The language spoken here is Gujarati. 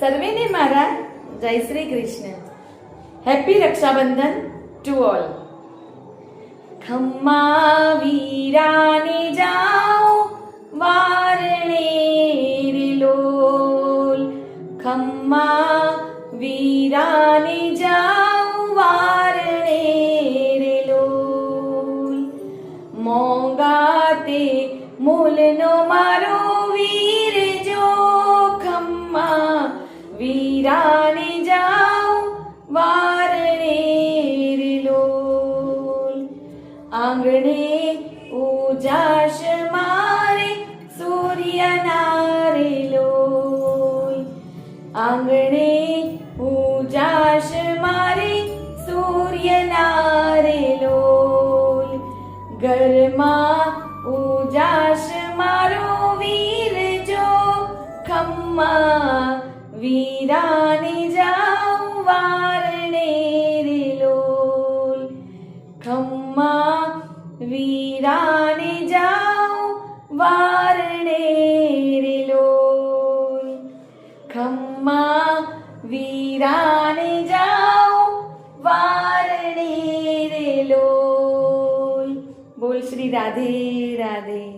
સર્વેને મારા જય Shri Krishna. Happy Rakshabandhan to all. ખમ્મા વીરાને જાઓ વારણે રે લોલ. ખમ્મા વીરાને જાઓ વારણે રે લોલ. મોંઘા તે મૂલનો મારો વીર જો. ખમ્મા વીરાને જાઓ વારણે રે લોલ. આંગણે ઉજાશ મારે સૂર્યના રે લોલ. આંગણે ઉજાશ મારે સૂર્યના રે લોલ. ઘરમાં ઉજાશ મારો વીર જો. ખમ્મા વીરાને જાઓ વારણે રે લોલ. ખમ્મા વીરાને જાઓ વારણે રે લોલ. ખમ્મા વીરાને જાઓ વારણે રે લોલ. બોલ શ્રી રાધે રાધે.